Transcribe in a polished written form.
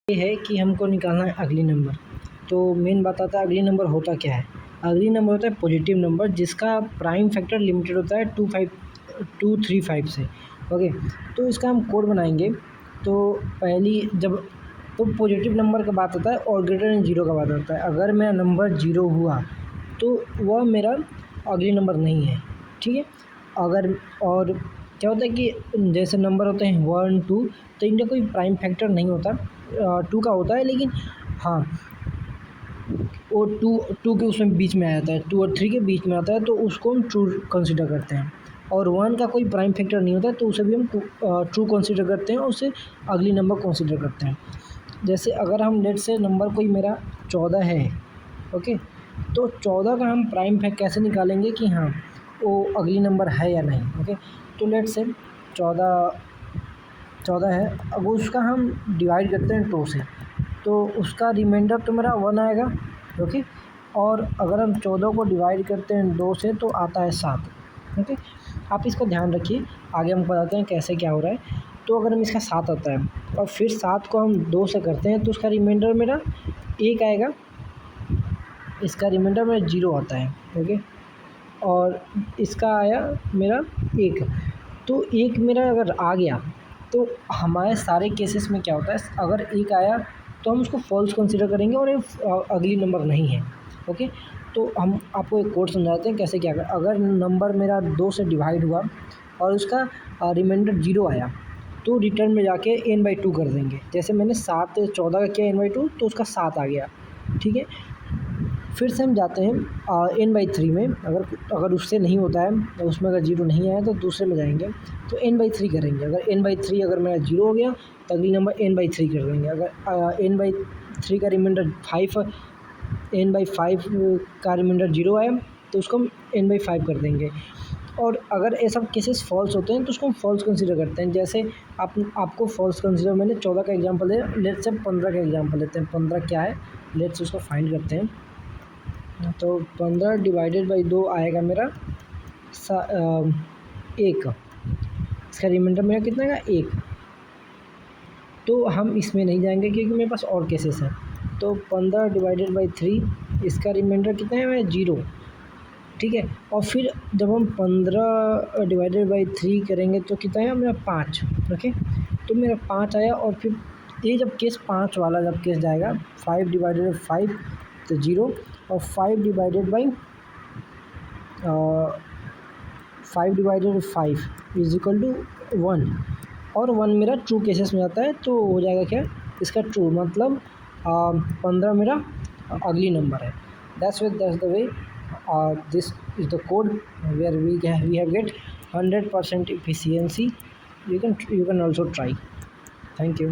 ये है कि हमको निकालना है अगली नंबर। तो मेन बात आता है अगली नंबर होता क्या है। अगली नंबर होता है पॉजिटिव नंबर जिसका प्राइम फैक्टर लिमिटेड होता है 235 से। ओके, तो इसका हम कोड बनाएंगे। तो पहली जब तो पॉजिटिव नंबर का बात आता है और ग्रेटर देन जीरो का बात आता है। अगर मेरा नंबर जीरो हुआ तो वह मेरा अगली नंबर नहीं है, ठीक है। अगर और क्या होता है कि जैसे नंबर होते हैं 1 2, तो इनका कोई प्राइम फैक्टर नहीं होता, 2 का होता है, लेकिन हाँ वो टू के उसमें बीच में आ जाता है, 2 और 3 के बीच में आता है, तो उसको हम ट्रू कंसिडर करते हैं। और 1 का कोई प्राइम फैक्टर नहीं होता, तो उसे भी हम ट्रू कंसिडर करते हैं और उसे अगली नंबर कंसिडर करते हैं। जैसे अगर हम लेट से नंबर कोई मेरा 14 है, ओके, तो 14 का हम प्राइम फैक्ट कैसे निकालेंगे कि हाँ वो अगली नंबर है या नहीं। ओके, तो लेट से 14 है, अब उसका हम डिवाइड करते हैं 2 से, तो उसका रिमाइंडर तो मेरा 1 आएगा। ओके, और अगर हम 14 को डिवाइड करते हैं 2 से तो आता है 7। ओके, आप इसका ध्यान रखिए, आगे हम बताते हैं कैसे क्या हो रहा है। तो अगर हम इसका 7 आता है और फिर 7 को हम 2 से करते हैं तो उसका रिमाइंडर मेरा 1 आएगा, इसका रिमाइंडर मेरा 0 आता है। ओके, और इसका आया मेरा 1। तो 1 मेरा अगर आ गया तो हमारे सारे केसेस में क्या होता है, अगर 1 आया तो हम उसको फॉल्स कंसीडर करेंगे और ये अगली नंबर नहीं है। ओके, तो हम आपको एक कोड समझाते हैं कैसे क्या कर। अगर नंबर मेरा 2 से डिवाइड हुआ और उसका रिमाइंडर 0 आया तो रिटर्न में जाके n/2 कर देंगे। जैसे मैंने 7 14 का किया n/2 तो उसका 7 आ गया, ठीक है। फिर से हम जाते हैं n/3 में, अगर उससे नहीं होता है, उसमें अगर 0 नहीं आया तो दूसरे में जाएंगे तो n/3 करेंगे। अगर n/3 अगर मेरा 0 हो गया तो अगली नंबर n/3 कर देंगे। अगर n/3 का रिमाइंडर 5, n/5 का रिमाइंडर 0 आया तो उसको हम n/5 कर देंगे। और अगर ये सब केसेस फॉल्स होते हैं तो उसको हम फॉल्स कंसीडर करते हैं। जैसे आपको फॉल्स कंसीडर, मैंने 14 का एग्जांपल दिया, लेट्स से 15 का एग्जांपल लेते हैं। 15 क्या है, लेट्स उसको फाइंड करते हैं। तो 15 डिवाइडेड बाई 2 आएगा मेरा 1। इसका रिमाइंडर मेरा कितना आएगा, 1। तो हम इसमें नहीं जाएंगे क्योंकि मेरे पास और केसेस हैं। तो 15 डिवाइडेड बाई 3, इसका रिमाइंडर कितना है मेरा 0, ठीक है। और फिर जब हम 15 डिवाइडेड बाई 3 करेंगे तो कितना है मेरा 5। ओके, तो मेरा 5 आया। और फिर ये जब केस 5 वाला जब केस जाएगा, 5 डिवाइडेड बाई 5 तो 0, और 5 divided by 5 is equal to 1, और 1 मेरा ट्रू केसेस में जाता है तो हो जाएगा क्या, इसका ट्रू मतलब 15 मेरा अगली नंबर है। That's the way this is the code where we have get 100% efficiency. You can also try. Thank you.